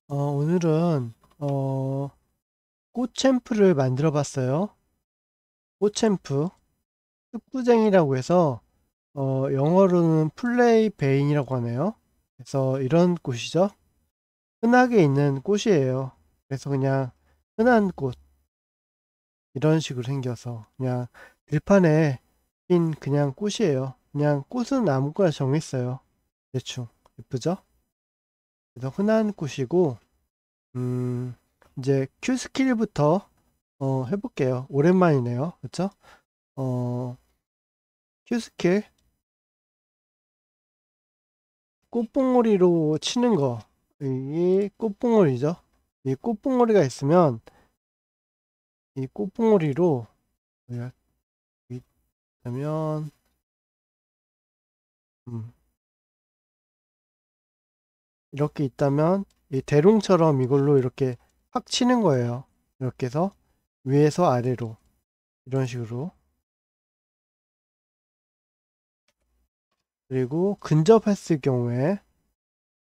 오늘은 꽃 챔프를 만들어 봤어요. 꽃 챔프 흑구쟁이라고 해서 영어로는 플레이 베인이라고 하네요. 그래서 이런 꽃이죠. 흔하게 있는 꽃이에요. 그래서 그냥 흔한 꽃 이런 식으로 생겨서 그냥 들판에 핀 그냥 꽃이에요. 그냥 꽃은 아무거나 정했어요. 대충 예쁘죠? 그래서 흔한 꽃이고 음 이제 큐 스킬부터 해볼게요. 오랜만이네요. 그쵸? 어, 큐 스킬, 꽃봉오리로 치는 거. 이게 꽃봉오리죠. 이 꽃봉오리가 있으면, 이 꽃봉오리로, 뭐야, 있다면, 음, 이렇게 있다면, 이 대롱처럼 이걸로 이렇게 확 치는 거예요. 이렇게 해서, 위에서 아래로. 이런 식으로. 그리고 근접했을 경우에,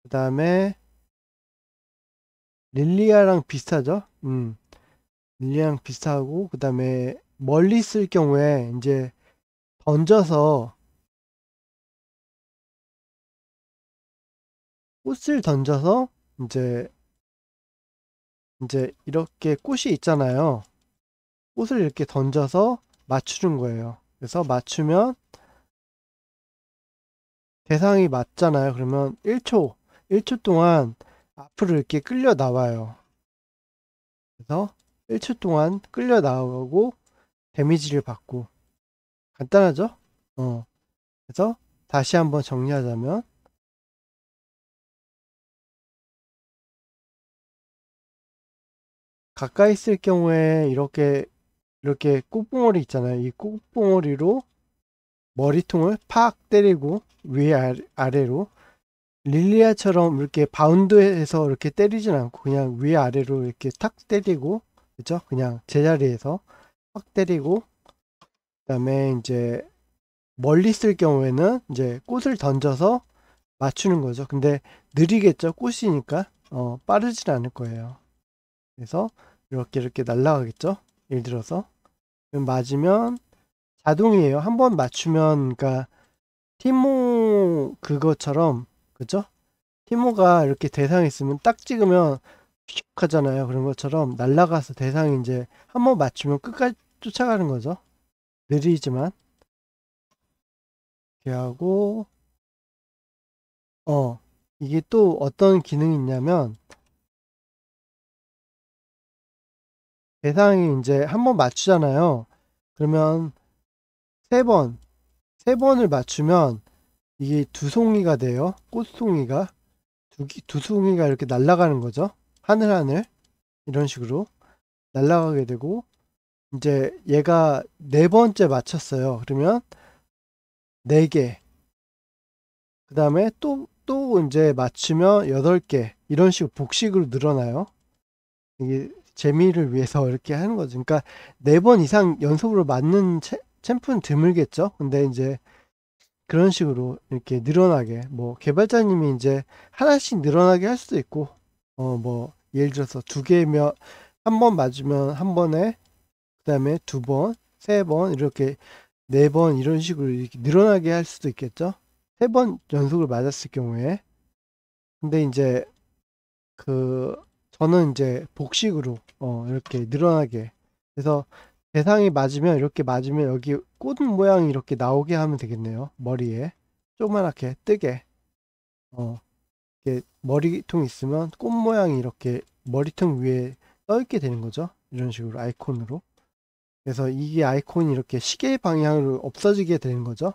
그 다음에, 릴리아랑 비슷하죠? 릴리아랑 비슷하고, 그 다음에, 멀리 있을 경우에, 이제, 던져서 꽃을 던져서 이제 이렇게 꽃이 있잖아요. 꽃을 이렇게 던져서 맞추는 거예요. 그래서 맞추면 대상이 맞잖아요. 그러면 1초 동안 앞으로 이렇게 끌려 나와요. 그래서 1초 동안 끌려 나오고 데미지를 받고 간단하죠? 그래서 다시 한번 정리하자면 가까이 있을 경우에 이렇게 꽃봉오리 있잖아요. 이 꽃봉오리로 머리통을 팍 때리고 아래로 릴리아처럼 이렇게 바운드해서 이렇게 때리진 않고 그냥 위아래로 이렇게 탁 때리고 그죠? 그냥 제자리에서 팍 때리고 그다음에 이제 멀리 있을 경우에는 이제 꽃을 던져서 맞추는 거죠. 근데 느리겠죠? 꽃이니까 빠르진 않을 거예요. 그래서 이렇게 날아가겠죠? 예를 들어서 맞으면 자동이에요. 한번 맞추면 그러니까 티모 그것처럼 그죠? 티모가 이렇게 대상이 있으면 딱 찍으면 휙 하잖아요. 그런 것처럼 날아가서 대상이 이제 한번 맞추면 끝까지 쫓아가는 거죠. 느리지만 이렇게 하고 어 이게 또 어떤 기능이 있냐면 대상이 이제 한번 맞추잖아요. 그러면 세 번, 세 번을 맞추면 이게 두 송이가 돼요. 꽃송이가 두 송이가 이렇게 날아가는 거죠. 하늘 이런 식으로 날아가게 되고 이제 얘가 네 번째 맞췄어요. 그러면 네 개. 그 다음에 또 이제 맞추면 여덟 개. 이런 식으로 복식으로 늘어나요. 이게 재미를 위해서 이렇게 하는 거죠. 그러니까 네 번 이상 연속으로 맞는 챔프는 드물겠죠. 근데 이제 그런 식으로 이렇게 늘어나게 뭐 개발자님이 이제 하나씩 늘어나게 할 수도 있고 뭐 예를 들어서 두 개면 한 번 맞으면 한 번에 그다음에 두 번, 세 번 이렇게 네 번 이런 식으로 이렇게 늘어나게 할 수도 있겠죠. 세 번 연속을 맞았을 경우에. 근데 이제 그 저는 이제 복식으로 이렇게 늘어나게 그래서 대상이 맞으면 이렇게 맞으면 여기 꽃 모양이 이렇게 나오게 하면 되겠네요. 머리에 조그맣게 뜨게 이렇게 머리통 있으면 꽃 모양이 이렇게 머리통 위에 떠 있게 되는 거죠. 이런 식으로 아이콘으로. 그래서 이게 아이콘이 이렇게 시계 방향으로 없어지게 되는 거죠.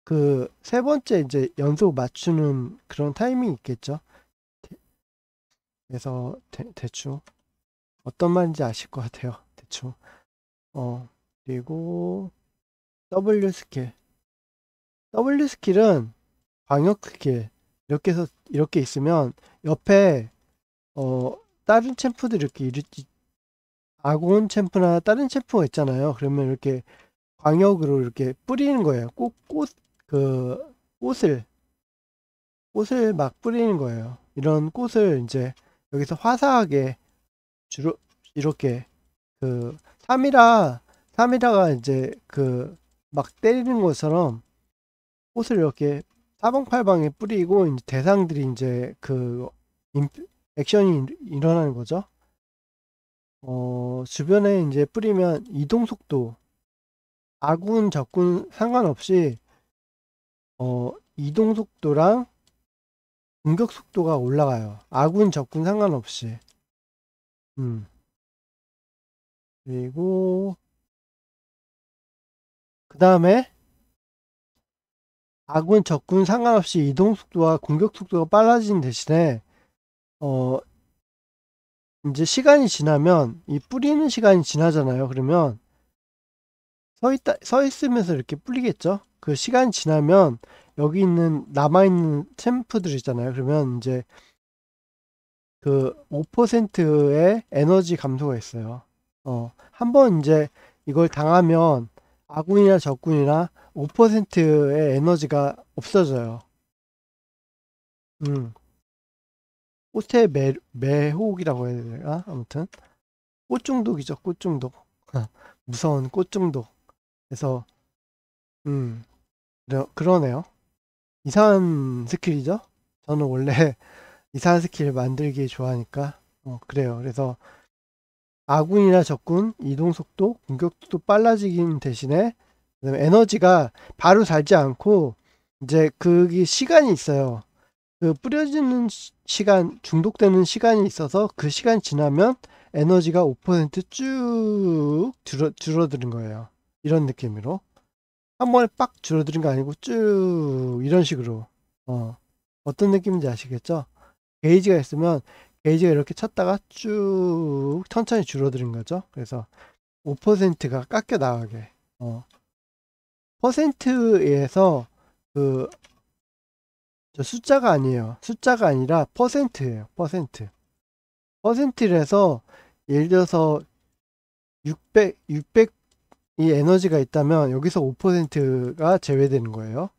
그 세 번째 이제 연속 맞추는 그런 타이밍이 있겠죠. 그래서 대충 어떤 말인지 아실 것 같아요. 대충. 그리고 W 스킬. W 스킬은 광역 스킬. 이렇게 해서 이렇게 있으면 옆에 어 다른 챔프들 이렇게 아군 챔프나 다른 챔프가 있잖아요. 그러면 이렇게 광역으로 이렇게 뿌리는 거예요. 꽃을 막 뿌리는 거예요. 이런 꽃을 이제 여기서 화사하게 주로 이렇게 그 3이라가 이제 그 막 때리는 것처럼 꽃을 이렇게 사방팔방에 뿌리고 이제 대상들이 이제 그 액션이 일어나는 거죠. 주변에 이제 뿌리면 이동 속도, 아군 적군 상관없이 이동 속도랑 공격 속도가 올라가요. 아군 적군 상관없이. 그리고 그 다음에 아군 적군 상관없이 이동 속도와 공격 속도가 빨라진 대신에 이제 시간이 지나면 이 뿌리는 시간이 지나잖아요. 그러면 서 있으면서 이렇게 뿌리겠죠. 그 시간이 지나면 여기 있는 남아있는 챔프들 있잖아요. 그러면 이제 그 5%의 에너지 감소가 있어요. 한번 이제 이걸 당하면 아군이나 적군이나 5%의 에너지가 없어져요. 꽃의 매혹이라고 해야 되나? 아무튼 꽃 중독이죠. 꽃 중독. 무서운 꽃 중독. 그래서 그러네요. 이상한 스킬이죠. 저는 원래 이상한 스킬 만들기 좋아하니까 그래요. 그래서 아군이나 적군 이동 속도, 공격 속도 빨라지긴 대신에 그다음에 에너지가 바로 달지 않고 이제 그게 시간이 있어요. 그 뿌려지는 시간, 중독되는 시간이 있어서 그 시간 지나면 에너지가 5%쭉 줄어드는 거예요. 이런 느낌으로. 한 번에 빡 줄어드는 거 아니고 쭉 이런 식으로. 어떤 느낌인지 아시겠죠? 게이지가 있으면 게이지가 이렇게 쳤다가 쭉 천천히 줄어드는 거죠. 그래서 5%가 깎여 나가게. 퍼센트에서 그 숫자가 아니에요. 숫자가 아니라 퍼센트예요. 퍼센트. 퍼센트에서 예를 들어서 600이 에너지가 있다면 여기서 5%가 제외되는 거예요.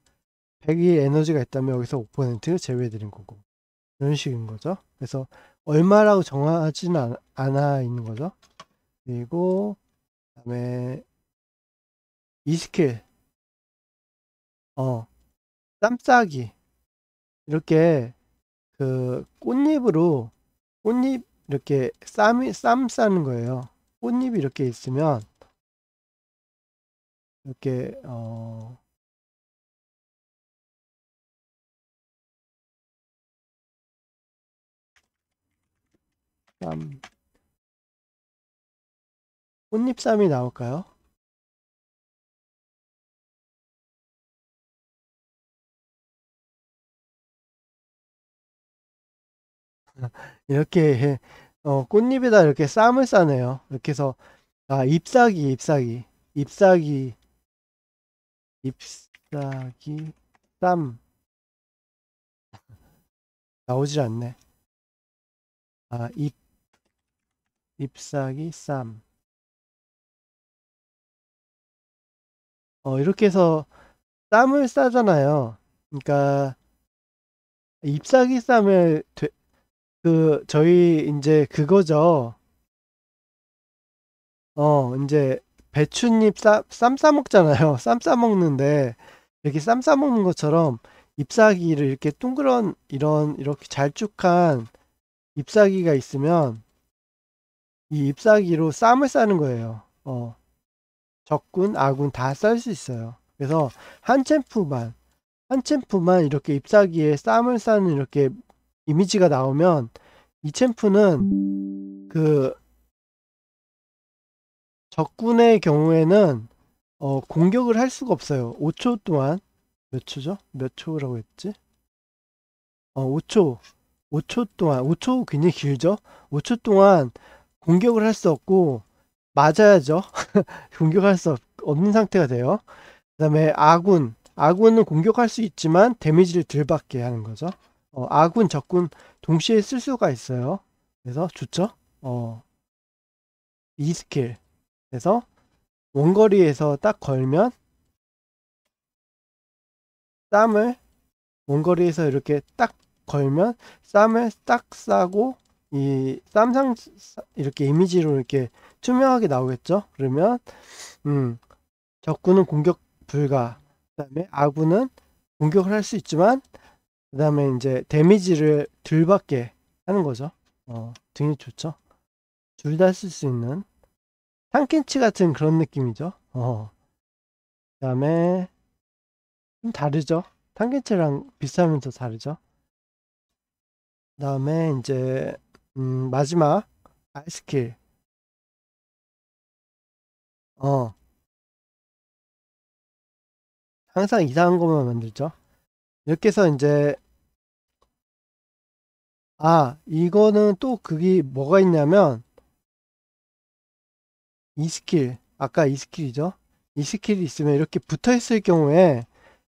100이 에너지가 있다면 여기서 5% 제외되는 거고. 이런 식인 거죠. 그래서 얼마라고 정하지는 않아 있는 거죠. 그리고 그다음에 이 스킬 쌈싸기 이렇게 그 꽃잎으로 꽃잎 이렇게 쌈 싸는 거예요. 꽃잎이 이렇게 있으면 이렇게 쌈 꽃잎 쌈이 나올까요? 이렇게 꽃잎에다 이렇게 쌈을 싸네요. 이렇게 해서 잎사귀 쌈 나오질 않네. 잎사귀 쌈 이렇게 해서 쌈을 싸잖아요. 그러니까 잎사귀 쌈을 저희 이제 그거죠. 이제 배춧잎 쌈 싸 먹잖아요. 쌈 싸 먹는데 이렇게 쌈 싸 먹는 것처럼 잎사귀를 이렇게 둥그런 이렇게 잘쭉한 잎사귀가 있으면 이 잎사귀로 쌈을 싸는 거예요. 적군, 아군 다 쌀 수 있어요. 그래서 한 챔프만 이렇게 잎사귀에 쌈을 싸는 이렇게 이미지가 나오면 이 챔프는 그 적군의 경우에는 공격을 할 수가 없어요. 5초 동안. 몇 초죠? 몇 초라고 했지? 5초. 5초 동안. 5초 굉장히 길죠? 5초 동안 공격을 할 수 없고 맞아야죠. 공격할 수 없는 상태가 돼요. 그 다음에 아군은 공격할 수 있지만 데미지를 덜 받게 하는 거죠. 아군, 적군 동시에 쓸 수가 있어요. 그래서 좋죠. 이 스킬. 그래서 원거리에서 딱 걸면 쌈을 원거리에서 이렇게 딱 걸면 쌈을 딱 싸고 이 쌈상 이렇게 이미지로 이렇게 투명하게 나오겠죠. 그러면 적군은 공격 불가. 그다음에 아군은 공격을 할 수 있지만 그다음에 이제 데미지를 덜 받게 하는 거죠. 등이 좋죠. 둘 다 쓸 수 있는 탐켄치 같은 그런 느낌이죠. 그다음에 좀 다르죠. 탐켄치랑 비슷하면서 다르죠. 그다음에 이제 마지막 알스킬. 어 항상 이상한 것만 만들죠. 이렇게 해서 이제 이거는 또 그게 뭐가 있냐면 이 스킬 아까 이 스킬이죠. 이 스킬이 있으면 이렇게 붙어 있을 경우에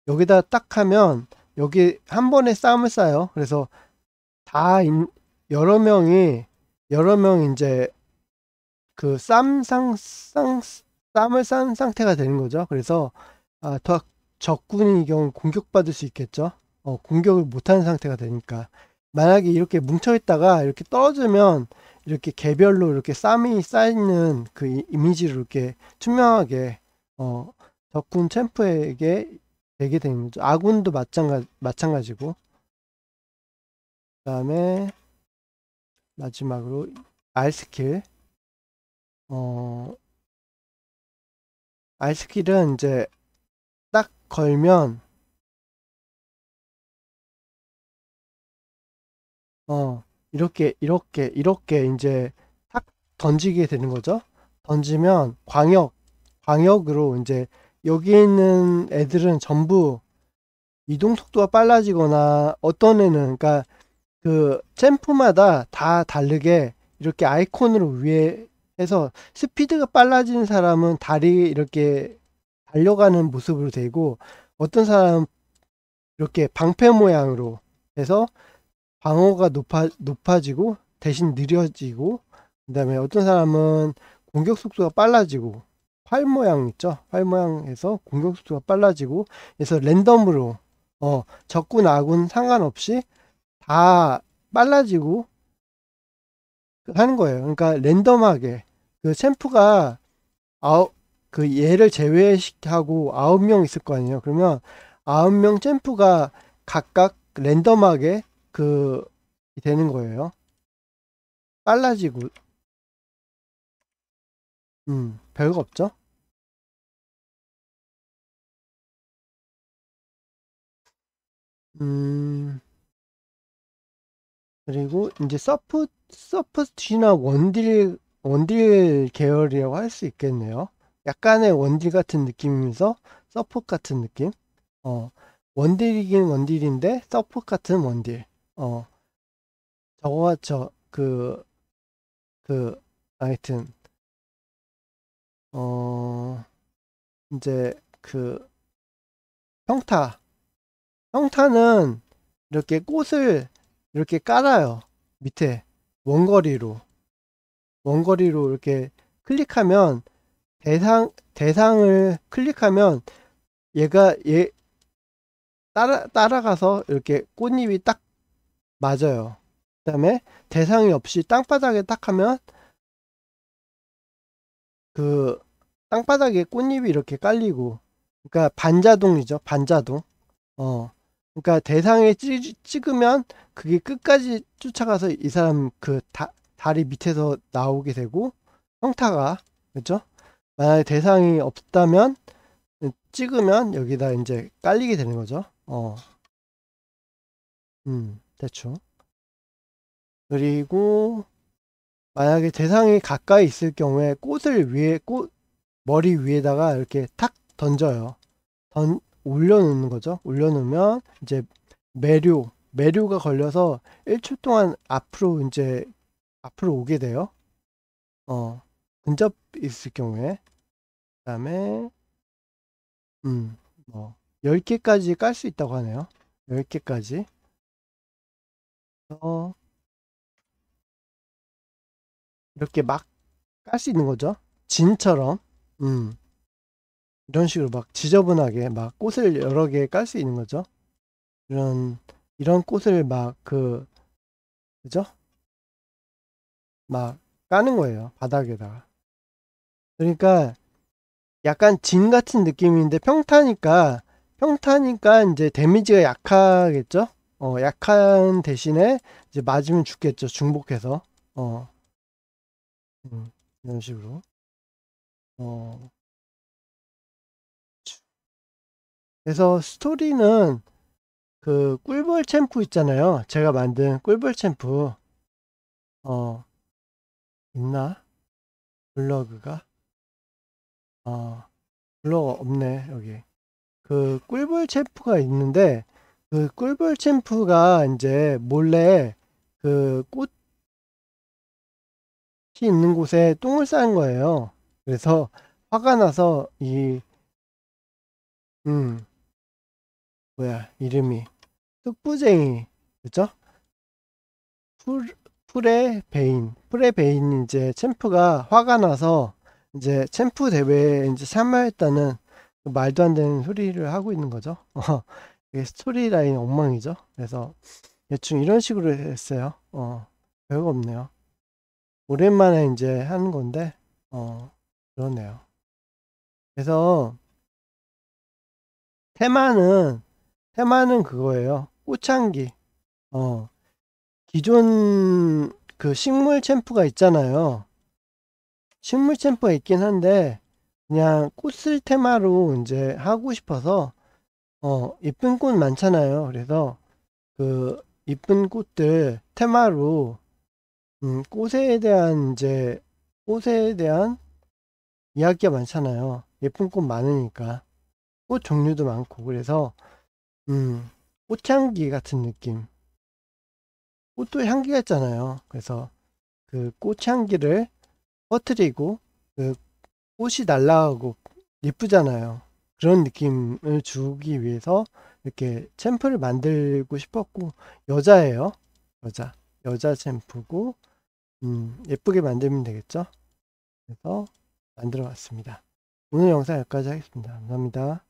여기다 딱 하면 여기 한 번에 싸움을 쌓아요. 그래서 다 여러 명이 이제 그 쌈을 쌓은 상태가 되는 거죠. 그래서 더 적군이 경우 공격받을 수 있겠죠. 공격을 못하는 상태가 되니까 만약에 이렇게 뭉쳐있다가 이렇게 떨어지면 이렇게 개별로 이렇게 쌈이 쌓이는 그 이미지를 이렇게 투명하게 적군 챔프에게 되게 되는 거죠. 아군도 마찬가지고. 그 다음에 마지막으로 R스킬. R스킬은 이제 딱 걸면 이렇게 이제 탁 던지게 되는 거죠. 던지면 광역으로 이제 여기 있는 애들은 전부 이동 속도가 빨라지거나 어떤 애는 그러니까 그 챔프마다 다 다르게 이렇게 아이콘으로 위에 해서 스피드가 빨라지는 사람은 다리 이렇게 달려가는 모습으로 되고 어떤 사람은 이렇게 방패 모양으로 해서 방어가 높아지고 대신 느려지고 그다음에 어떤 사람은 공격 속도가 빨라지고 활 모양 있죠. 활 모양에서 공격 속도가 빨라지고 그래서 랜덤으로 적군 아군 상관없이 다 빨라지고 하는 거예요. 그러니까 랜덤하게 그 챔프가 그 얘를 제외하고 9명 있을 거 아니에요. 그러면 9명 챔프가 각각 랜덤하게 그 되는 거예요. 빨라지고 별거 없죠. 그리고 이제 서포트나 원딜 계열이라고 할 수 있겠네요. 약간의 원딜 같은 느낌이면서 서포트 같은 느낌. 원딜이긴 원딜인데 서포트 같은 원딜. 저거와 하여튼 이제 그 평타는 이렇게 꽃을 이렇게 깔아요. 밑에 원거리로 이렇게 클릭하면 대상을 클릭하면 얘 따라가서 이렇게 꽃잎이 딱 맞아요. 그 다음에 대상이 없이 땅바닥에 딱 하면 그 땅바닥에 꽃잎이 이렇게 깔리고 그러니까 반자동이죠. 반자동. 그러니까 대상에 찍으면 그게 끝까지 쫓아가서 이 사람 그 다리 밑에서 나오게 되고 평타가 그렇죠? 만약에 대상이 없다면 찍으면 여기다 이제 깔리게 되는 거죠. 대충. 그리고 만약에 대상이 가까이 있을 경우에 꽃 머리 위에다가 이렇게 탁 던져요. 올려놓는 거죠. 올려놓으면 이제 매료가 걸려서 1초 동안 앞으로 오게 돼요. 근접 있을 경우에. 그 다음에, 뭐, 10개까지 깔 수 있다고 하네요. 10개까지. 이렇게 막 깔 수 있는 거죠. 진처럼. 이런 식으로 막 지저분하게 막 꽃을 여러 개 깔 수 있는 거죠. 이런 꽃을 그죠? 막 까는 거예요. 바닥에다가. 그러니까 약간 진 같은 느낌인데 평타니까 이제 데미지가 약하겠죠? 약한 대신에 이제 맞으면 죽겠죠. 중복해서. 어, 이런 식으로. 어, 그래서 스토리는 그 꿀벌 챔프 있잖아요. 제가 만든 꿀벌 챔프. 어, 있나? 블러그가? 블러그 없네, 여기. 그 꿀벌 챔프가 있는데, 그 꿀벌 챔프가 이제 몰래 그 꽃이 있는 곳에 똥을 싼 거예요. 그래서 화가 나서 음, 뭐야, 이름이. 뚝부쟁이. 그죠? 풀, 풀의 베인 이제 챔프가 화가 나서 이제 챔프 대회에 이제 참여했다는 그 말도 안 되는 소리를 하고 있는 거죠. 이게 스토리라인 엉망이죠. 그래서 대충 이런 식으로 했어요. 별거 없네요. 오랜만에 이제 하는 건데, 어, 그러네요. 그래서 테마는, 테마는 그거예요. 꽃향기. 어, 기존 그 식물 챔프가 있잖아요. 식물 챔프가 있긴 한데 그냥 꽃을 테마로 이제 하고 싶어서 이쁜 꽃 많잖아요. 그래서 그 이쁜 꽃들 테마로 꽃에 대한 이제 꽃에 대한 이야기가 많잖아요. 예쁜 꽃 많으니까 꽃 종류도 많고 그래서 꽃향기 같은 느낌. 꽃도 향기가 있잖아요. 그래서 그 꽃향기를 퍼뜨리고 그 꽃이 날아가고 예쁘잖아요. 그런 느낌을 주기 위해서 이렇게 챔프를 만들고 싶었고 여자예요. 여자 챔프고 예쁘게 만들면 되겠죠. 그래서 만들어 봤습니다. 오늘 영상 여기까지 하겠습니다. 감사합니다.